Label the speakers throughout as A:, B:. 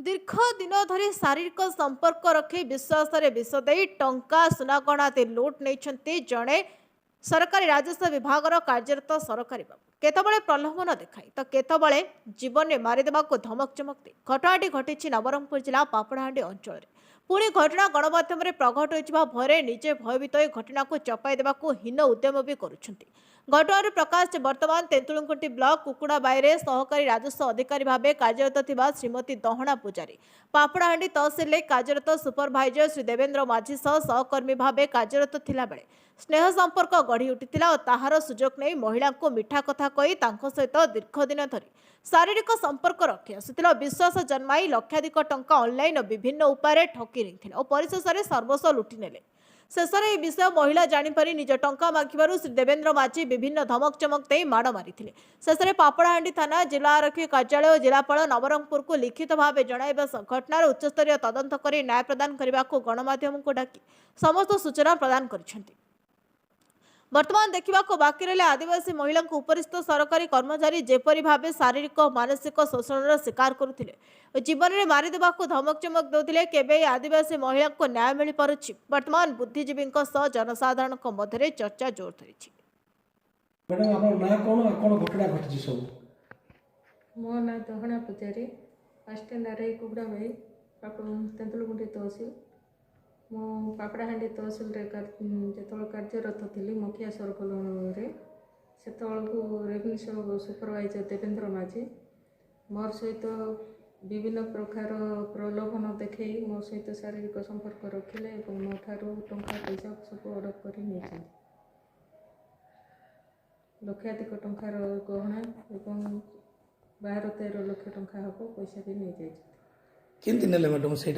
A: दीर्घ दिन धरी शारीरिक संपर्क रखी विश्वास विष दे टंका सुनागणा लुट नहीं जड़े सरकारी राजस्व विभाग कार्यरत सरकारी बाबू केतबले प्रलोभन देखाई तो केतबले जीवन में मारिदेवा धमक चमक दे घटनाटी घटी नवरंगपुर जिला पापड़ाहांडी अंचल पुणी घटना गणमाध्यम प्रकट होता भय निजे भयभीत घटना को चपाई देवा हीन उद्यम भी करुछंती। घटनार प्रकाश वर्तमान तेंतुलुंकुंटी ब्लॉक कुकुड़ाबाई सहकारी राजस्व अधिकारी भाव कार्यरत थिबा श्रीमती दहना पूजारी पापड़ाहांडी तहसिल कार्यरत सुपरभाइजर श्री देवेंद्र माझी सहकर्मी भाव कार्यरत थिला बेले स्नेह संपर्क गढ़ी उठिथिला और ताहार सुजोग नहीं महिला को मिठा कथा कही सहित दीर्घ दिन धरी शारीरिक संपर्क रखी आसुथिला विश्वास जन्माई लक्षाधिक टंका ऑनलाइन और विभिन्न उपाय ठकी नहीं और परिशेष सर्वस्व लुटि नेले। शेष में विषय महिला जापर निज टंका मागिबारु श्री देवेंद्र माझी विभिन्न धमक चमक दे माड़ मारी शेष में पापड़ाहांडी थाना जिला आरक्षी कार्यालय और जिलापाल नवरंगपुर को लिखित भाव जणाइबा घटनार उच्चस्तरीय तदंत कर न्याय प्रदान करने को गणमाध्यम को डाकी समस्त सूचना प्रदान करिसेंती। वर्तमान देखा बाकी रहे आदिवासी महिला उपरिस्थ सरकारी कर्मचारी जेपरी भाव शारीरिक और मानसिक शोषण शिकार करुले जीवन में मारिदेवा धमक चमक देते केवे आदिवासी महिला को न्याय मिल पारुछि वर्तमान बुद्धिजीवी जनसाधारण मध्य चर्चा जोर धरी।
B: मो ना दहना पूजारी अष्टेंदारे कुकुड़ाबाई तेंतुलुंकुंटी तहसिल मो पापड़ाहांडी तहसिल जो कार्यरत थी मुखिया सर्कल से रेवेन्यू सुपरवाइजर देवेंद्र माझी मोर सहित विभिन्न प्रकार प्रलोभन देखे मो सहित शारीरिक संपर्क रखिले मो ठारू टंका पैसा सब अडप कर लक्षाधिक टंकार गहना और 12-13 लाख टंका हम पैसा भी नहीं जाए
C: मैडम से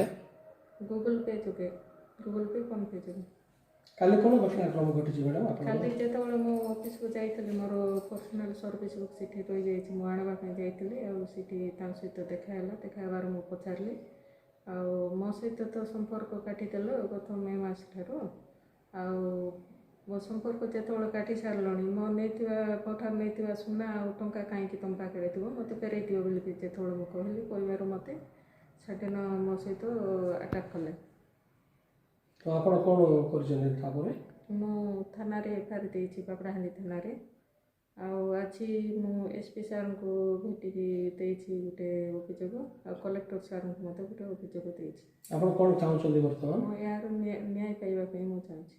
B: गूगल पे जोगे गूगल पे फोन पे जोगे
C: काली कौन घटनाक्रम घटी मैडम
B: काली जो मो ऑफिस को जाइए मोर पर्सनल सर्विस बुक से रही जाइए मु आनवाई जाइए सहित देखाबार मु पचारि मो सहित तो संपर्क काटिदेल गत मे मास ठारू मो संपर्क जो काटि सारे मो नहीं सुना आ टंका कहीं तुम पाखे थो मत फेरई दिव बोली जो मुझे कहली कहबार मत सेदिन मो सहित अटाक कले
C: तो आपण कौन
B: मु थाना एफआईआर देती पापड़ाहांडी थाना आज मु एसपी सार को भेटिकी गोटे अभियोग आ कलेक्टर सार को गोटे अभियोग देती यार न्याय पाइबा मु चाहूँगी।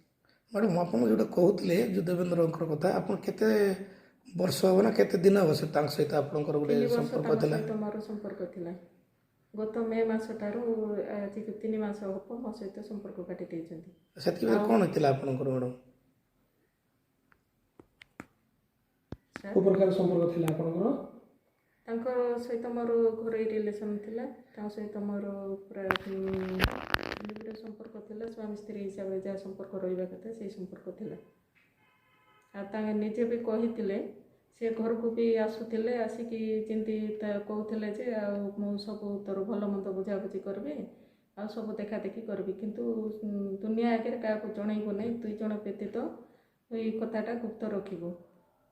C: मैडम आप जो कहते जो देवेंद्र कथा आप केते वर्ष हम ना केते दिन हम सहित आप संपर्क
B: मोर संपर्क थिला गत मे मास ठारू आज 3 मास हम मो सहित संपर्क काटि देइछन्ती
C: कौन होता आपनकर मैडम को प्रकार संपर्क थिला आपनकर
B: सहित मोर घर रिलेसन थिला सहित मोर पूरा संपर्क थिला स्वामी स्त्री हिसाब से जहाँ संपर्क रहा कथा से संपर्क थिला निजे भी कही से घर को भी आसुले आसिकी जमी कहते जे मु सब तोर भल मंद बुझाबुझी करी आ सब देखा देखी करी किंतु दुनिया आगे क्या जनइबू ना 2 जन व्यतीत ये कथाटा गुप्त रखिबू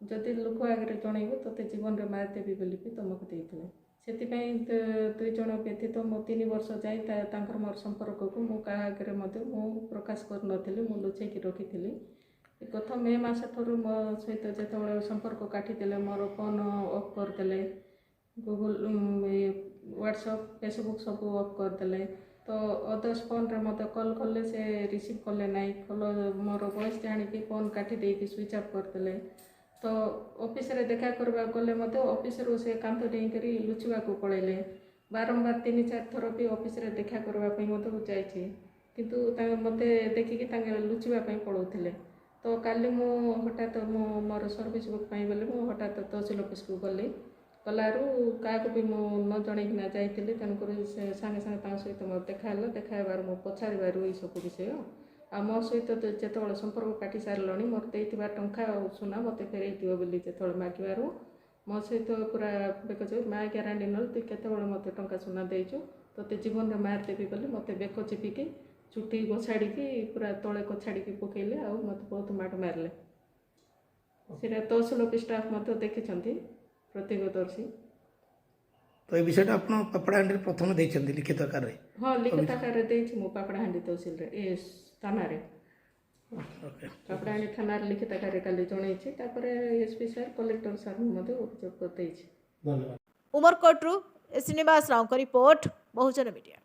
B: जदि लोक आगे जनइबू तोते जीवन में मारिदेवी बोली भी तुमको देते से 2 जन व्यतीत मो 3 वर्ष जाए मोर संपर्क को मु प्रकाश कर नी मु लुचेकी रखी गत मे मास ठारू मो सहित जो संपर्क काटिदेले मोर फोन ऑफ करदे गूगल व्हाट्सएप फेसबुक सब ऑफ करदे तो अदर्स फोन रे मत कॉल कले से रिसीव कले ना मोर वॉइस जाणी फोन काटी देकी स्विच ऑफ करदे तो ऑफिस रे देखा करबा गले ऑफिस रो से कांत डेई लुचवा को पड़ेले बारंबार 3-4 थर भी ऑफिस रे देखा करबा जाइए किंतु मते देखिकी लुचवा पड़ोले तो काली मु हठात मोर सर्विस बुक बोले मु हठात तहसिल ऑफिस को गली गलारू क्या भी मु न जनईकिना जाइली तेणुक सागे सागे सहित मोर देखाबार मो पचार ये सब विषय आ मो सहित जो संपर्क काटि सारे मोर देता टंका सुना मत फेरई दिव बोली जो मागिबार मो सहित पूरा बेक माँ ग्यारंटी न तु केत मत टंका सुना देचु तोते जीवन में मारिदेवी बोली मत बेक चिपिकी चुटी गछाड़ी पूरा तले कछाड़ी पकईले आ मत बहुत माड़ मारे से तहसिल ऑफिस स्टाफ देखी प्रत्येकदर्शी।
C: ତ ଏ ବିଷୟଟା ଆପଣ ପାପଡ଼ାହାଣ୍ଡିରେ ପ୍ରଥମେ ଦେଇଛନ୍ତି ଲିଖିତ ଆକାରରେ।
B: ହଁ ଲିଖିତ ଆକାରରେ ଦେଇଛି ମୁଁ ପାପଡ଼ାହାଣ୍ଡି ତହସିଲରେ ଥାନାରେ
C: ଓକେ।
B: ପାପଡ଼ାହାଣ୍ଡି ଥାନାରେ ଲିଖିତ ଆକାରରେ କାଲି ଜଣେଇଛି। ତାପରେ ଏସ୍ପି ସାର୍ କଲେକ୍ଟର ସାର୍ଙ୍କୁ ମଧ୍ୟ ଅଭିଯୋଗ ଦେଇଛି।
C: ଧନ୍ୟବାଦ।
A: उमरकोटरू श्रीनिवास राव रिपोर्ट बहुजन मीडिया।